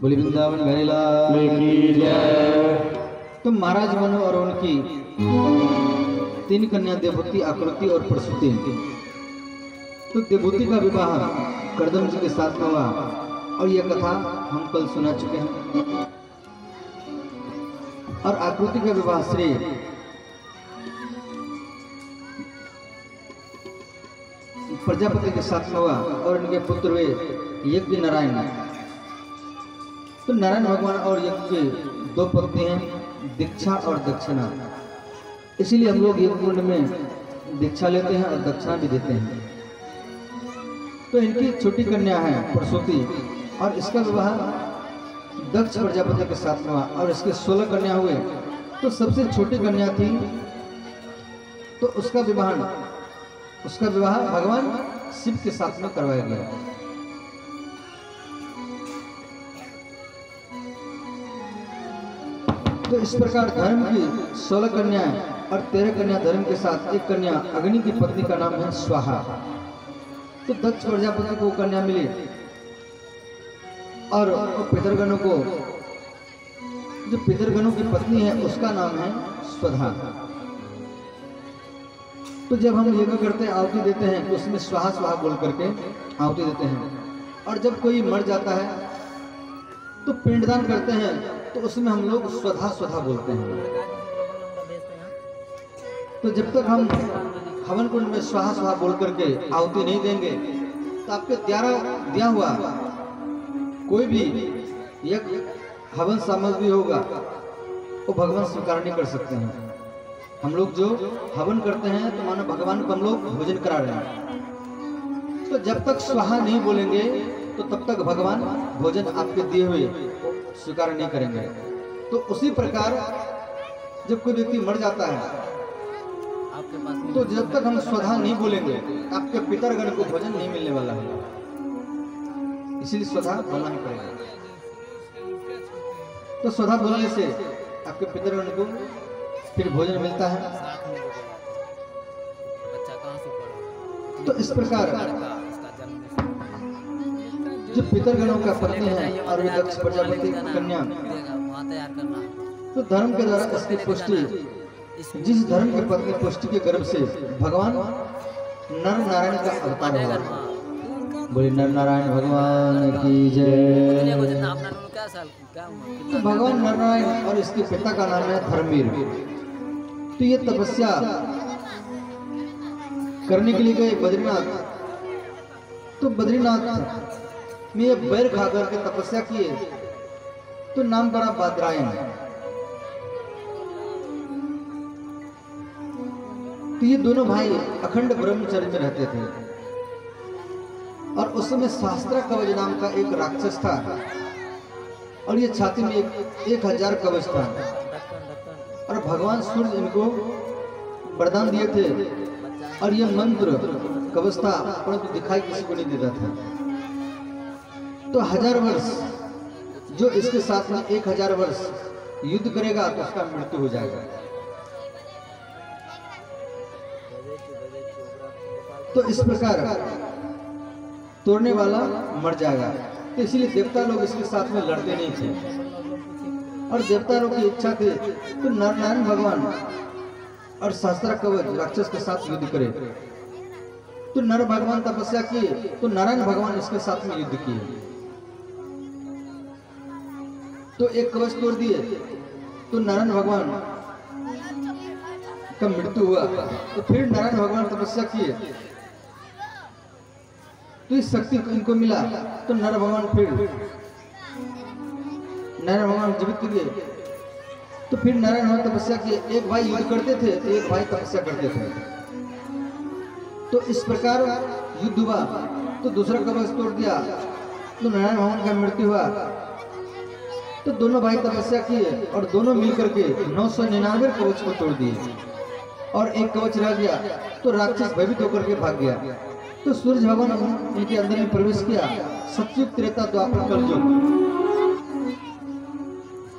बोली वृंदावन बिहारी लाल की जय। तो महाराज मनु और उनकी 3 कन्या देवभूति, आकृति और प्रसूति। तो देवभूति का विवाह कर्दम जी के साथ में हुआ और यह कथा हम कल सुना चुके हैं। और आकृति का विवाह श्री प्रजापति के साथ में हुआ और इनके पुत्र हुए यज्ञ नारायण। तो नारायण भगवान और यज्ञ की 2 पत्नी हैं, दीक्षा और दक्षिणा। इसीलिए हम लोग यज्ञ कुंड में दीक्षा लेते हैं और दक्षिणा भी देते हैं। तो इनकी छोटी कन्या है प्रसूति और इसका विवाह दक्ष प्रजापति के साथ में हुआ और इसके 16 कन्या हुए। तो सबसे छोटी कन्या थी तो उसका विवाह भगवान शिव के साथ में करवाया गया। तो इस प्रकार धर्म की 16 कन्याएं और 13 कन्या धर्म के साथ एक कन्या अग्नि की पत्नी का नाम है स्वाहा। तो दक्ष प्रजापति को कन्या मिली और पितरगणों को, जो पितरगणों की पत्नी है उसका नाम है स्वधा। तो जब हम यज्ञ करते हैं, आहुति देते हैं, तो उसमें स्वाहा स्वाहा बोल करके आहुति देते हैं। और जब कोई मर जाता है तो पिंडदान करते हैं, तो उसमें हम लोग स्वधा स्वधा बोलते हैं। तो जब तक हम हवन कुंड में स्वाहा स्वाहा बोल करके आहुति नहीं देंगे तो आपके द्वारा दिया हुआ कोई भी यज्ञ हवन सामग्री होगा वो भगवान स्वीकार नहीं कर सकते हैं। हम लोग जो हवन करते हैं तो मानो भगवान को हम लोग भोजन करा रहे हैं। तो जब तक स्वाहा नहीं बोलेंगे तो तब तक भगवान भोजन आपके दिए हुए स्वीकार नहीं करेंगे। तो उसी प्रकार जब कोई व्यक्ति मर जाता है तो जब तक हम स्वधा नहीं बोलेंगे आपके पितरगण को भोजन नहीं मिलने वाला है। इसीलिए स्वधा बोलना ही पड़ेगा। तो स्वधा बोलने से आपके पितरगण को फिर भोजन मिलता है। तो इस प्रकार जो पितरगणों का पत्नी है और वे दक्ष प्रजापति कन्या, तो धर्म के द्वारा इसकी पुष्टि, जिस धर्म की पत्नी पुष्टि के गर्भ से भगवान नर नारायण का अवतार हुआ। बोले नर नारायण भगवान की जय। तो भगवान नर नारायण और इसके पिता का नाम है धर्मवीर। तो ये तपस्या करने के लिए गए बद्रीनाथ। तो बद्रीनाथ में ये बैर खा करके तपस्या किए तो नाम पड़ा बादरायण। तो ये दोनों भाई अखंड ब्रह्मचर्य में रहते थे और उस समय शास्त्रा कवच नाम का एक राक्षस था और ये छाती में 1000 कवच था। और भगवान सूर्य इनको वरदान दिए थे और ये मंत्र कवच था परंतु दिखाई किसी को नहीं देता था। तो 1000 वर्ष जो इसके साथ में 1000 वर्ष युद्ध करेगा तो उसका मृत्यु हो जाएगा। तो इस प्रकार तोड़ने वाला मर जाएगा। तो इसीलिए देवता लोग इसके साथ में लड़ते नहीं थे और देवता लोग की इच्छा थी तो नारायण भगवान और शास्त्रा कवच राक्षस के साथ युद्ध करे। तो नर भगवान तपस्या किए तो नारायण भगवान इसके साथ में युद्ध किए। तो एक कवच तोड़ दिए तो नारायण भगवान का मृत्यु हुआ। तो फिर नारायण भगवान तपस्या किए तो इस शक्ति इनको मिला। तो नर भगवान फिर नारायण भगवान जीवित किए। तो फिर नारायण भगवान तपस्या किए। एक भाई युद्ध करते थे तो एक भाई तपस्या करते थे। तो इस प्रकार युद्ध हुआ तो दूसरा कवच तोड़ दिया तो नारायण भगवान का मृत्यु हुआ। तो दोनों भाई तपस्या किए और दोनों मिलकर के 999 कवच को तोड़ दिए और एक कवच रह गया। तो राक्षस भयभीत होकर के भाग गया। तो सूर्य भगवान इनके अंदर में प्रवेश किया। सतयुग त्रेता द्वापर कलयुग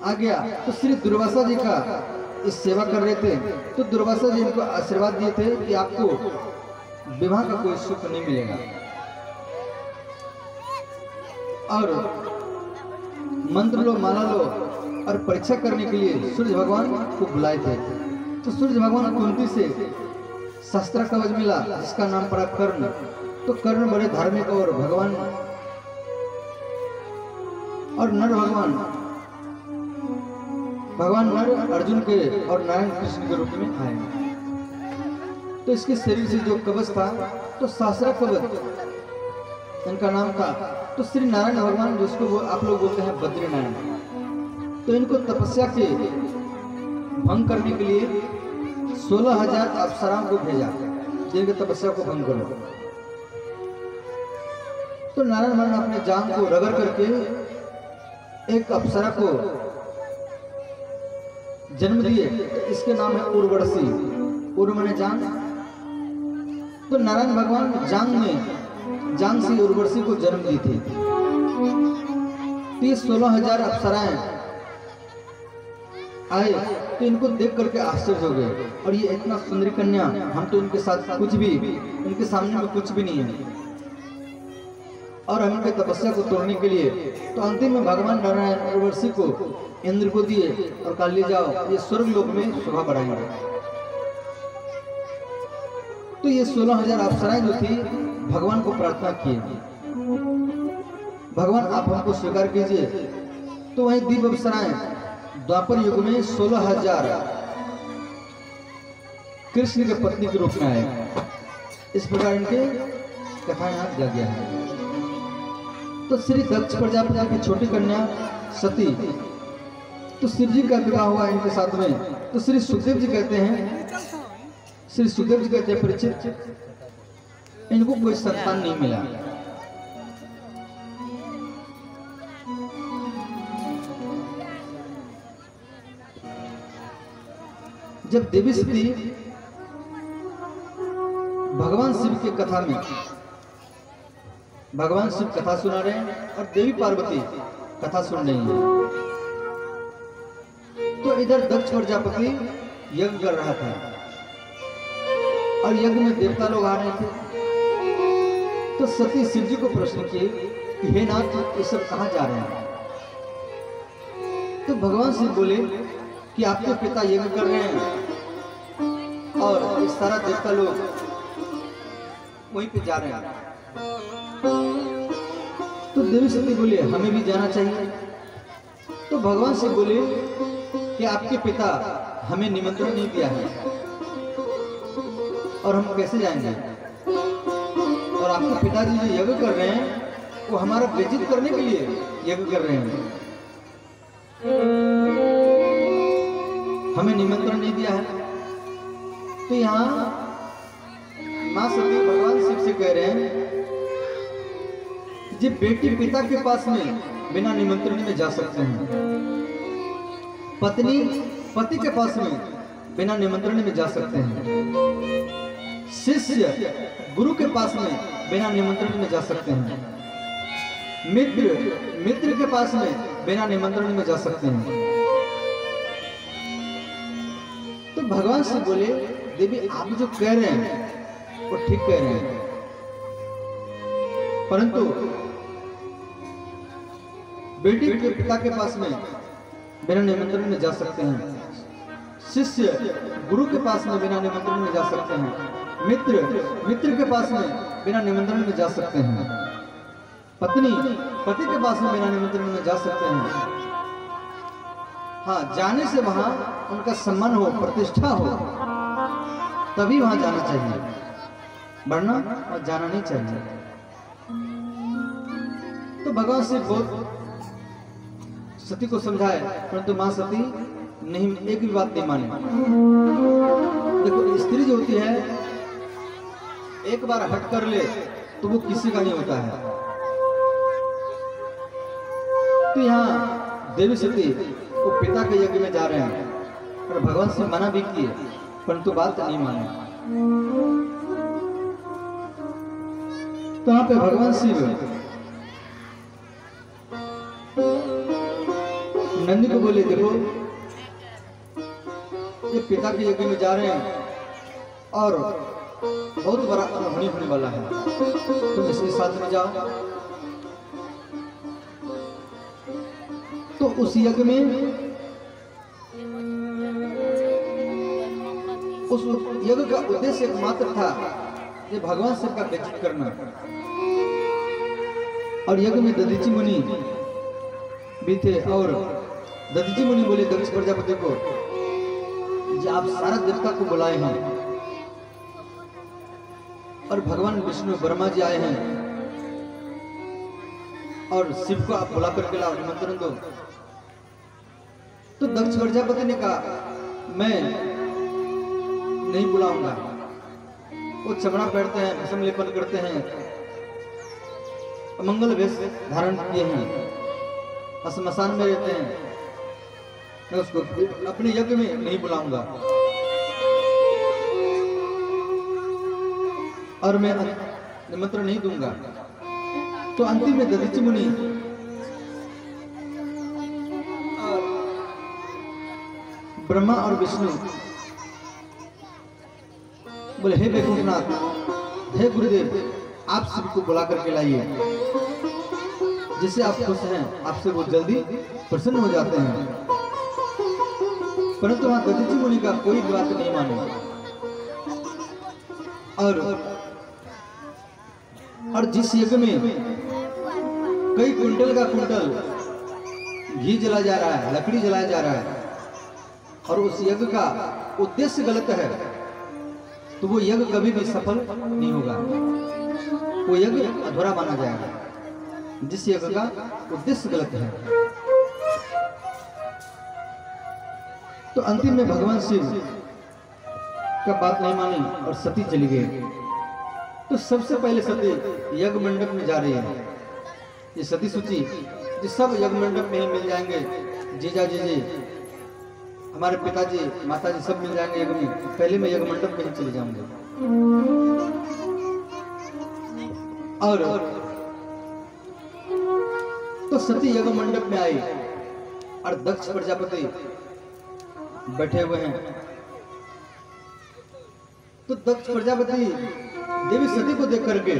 आ गया। तो श्री दुर्वासा जी का इस सेवा कर रहे थे। तो दुर्वासा जी इनको आशीर्वाद दिए थे कि आपको विवाह का कोई सुख नहीं मिलेगा। और मंत्र लो, माला लो और परीक्षा करने के लिए सूर्य भगवान को बुलाए थे। तो सूर्य भगवान कुंती से शस्त्र कवच मिला जिसका नाम पड़ा कर्ण। तो कर्ण बड़े धार्मिक और भगवान और नर भगवान नर अर्जुन के और नारायण कृष्ण के रूप में आए। तो इसके शरीर से जो कवच था तो सहस्त्र कवच इनका नाम था। तो श्री नारायण भगवान जिसको वो आप लोग बोलते हैं बद्रीनारायण, तो इनको तपस्या के भंग करने के लिए 16,000 अप्सराओं को भेजा जिनके तपस्या को भंग करो। तो नारायण भगवान अपने जांग को रगड़ करके एक अप्सरा को जन्म दिए। तो इसके नाम है उर्वशी। उर्व माने जांग। तो नारायण भगवान जांग से उर्वशी को जन्म दी थी। 16,000 अप्सराएं आए तो इनको देख करके आश्चर्य हो गए, और ये इतना सुंदरी कन्या, हम तो इनके साथ कुछ भी, इनके सामने में कुछ भी नहीं है, और हम इनके तपस्या को तोड़ने के लिए। तो अंतिम में भगवान नारायण उर्वशी को इंद्र को दिए और कहा ले जाओ, ये स्वर्ग लोक में शोभा बढ़ाएंगे। तो ये 16,000 अप्सराएं जो थी भगवान को प्रार्थना किए, भगवान आप हमको स्वीकार कीजिए। तो वही दिव्य अप्सराएं द्वापर युग में 16,000 कृष्ण के पत्नी के रूप में आए। इस प्रकार इनके कथा यहाँ दिया गया है। तो श्री दक्ष प्रजापति की छोटी कन्या सती, तो शिव जी का विवाह हुआ इनके साथ में। तो श्री सुखदेव जी कहते हैं परीक्षित इनको कोई संतान नहीं मिला। जब देवी सती भगवान शिव की कथा में भगवान शिव कथा सुना रहे हैं और देवी पार्वती कथा सुन रही है, तो इधर दक्ष प्रजापति यज्ञ कर रहा था और यज्ञ में देवता लोग आ रहे थे। तो सती शिव जी को प्रश्न किए कि हे नाथ, ये सब कहाँ जा रहे हैं? तो भगवान शिव बोले कि आपके पिता यज्ञ कर रहे हैं और इस सारा देवता लोग वहीं पे जा रहे हैं। तो देवी सती बोले हमें भी जाना चाहिए। तो भगवान शिव बोले कि आपके पिता हमें निमंत्रण नहीं दिया है और हम कैसे जाएंगे, और आपके पिताजी जो यज्ञ कर रहे हैं वो हमारा बेइज्जत करने के लिए यज्ञ कर रहे हैं, हमें निमंत्रण नहीं दिया है। तो यहाँ मां सती भगवान शिव से कह रहे हैं कि बेटी पिता के पास में बिना निमंत्रण में जा सकते हैं, पत्नी पति के पास में बिना निमंत्रण में जा सकते हैं, शिष्य गुरु के पास में बिना निमंत्रण में जा सकते हैं, मित्र के पास में बिना निमंत्रण में जा सकते हैं। तो भगवान से बोले देवी आप जो कह रहे हैं वो ठीक कह रहे हैं, परंतु बेटी के पिता के पास में बिना निमंत्रण में जा सकते हैं, शिष्य गुरु के पास में बिना निमंत्रण में जा सकते हैं, मित्र के पास में बिना निमंत्रण में जा सकते हैं, पत्नी पति के पास में बिना निमंत्रण में जा सकते हैं। हाँ, जाने से वहां उनका सम्मान हो, प्रतिष्ठा हो, तभी वहां जाना चाहिए, वरना और जाना नहीं चाहिए। तो भगवान से बहुत सती को समझाए, परंतु मां सती नहीं, एक भी बात नहीं माने। देखो स्त्री जो होती है एक बार हट कर ले तो वो किसी का नहीं होता है। तो यहाँ देवी सती वो पिता के यज्ञ में जा रहे हैं और भगवान से मना भी किए, परंतु बात नहीं माने। तो यहाँ पे भगवान शिव नंदी को बोले देखो ये पिता के यज्ञ में जा रहे हैं और बहुत बड़ा अनहोनी होने वाला है, तुम इसके साथ में जाओ। तो उस यज्ञ में उस यज्ञ का उद्देश्य एकमात्र था कि भगवान शिव का बेइज्जत करना। और यज्ञ में दधीचि मुनि भी थे और दधीचि मुनि बोले दक्ष प्रजापति को जी आप सारा देवता को बुलाए हैं और भगवान विष्णु ब्रह्मा जी आए हैं और शिव को आप बुला करके लाओ, निमंत्रण दो। तो दक्ष प्रजापति ने कहा मैं नहीं बुलाऊंगा। वो चमड़ा पहनते हैं, भस्म लेपन करते हैं, मंगल वेश धारण किए हैं, श्मशान में रहते हैं, मैं उसको अपने यज्ञ में नहीं बुलाऊंगा और मैं निमंत्रण नहीं दूंगा। तो अंतिम में दधीचि मुनि ब्रह्मा और विष्णु बोले हे वैकुंठनाथ, हे गुरुदेव, आप शिव को बुला करके लाइए, जिससे आप खुश हैं, आपसे वो जल्दी प्रसन्न हो जाते हैं। परंतु वहां दधीचि मुनि का कोई बात नहीं माने और जिस यज्ञ में कई कुंटल का कुंटल घी जला जा रहा है, लकड़ी जलाया जा रहा है और उस यज्ञ का उद्देश्य गलत है, तो वो यज्ञ कभी भी सफल नहीं होगा, वो यज्ञ अधूरा माना जाएगा जिस यज्ञ का उद्देश्य गलत है। तो अंतिम में भगवान शिव का बात नहीं मानी और सती चली गई। तो सबसे पहले सती यज्ञ मंडप में जा रही है। ये सती सूची ये सब यज्ञ मंडप में ही मिल जाएंगे, जीजा जीजी हमारे पिताजी माताजी सब मिल जाएंगे यज्ञ में। पहले मैं यज्ञ मंडप में ही चले जाऊंगा। और तो सती यज्ञ मंडप में आई और दक्ष प्रजापति बैठे हुए हैं। तो दक्ष प्रजापति देवी सती को देख करके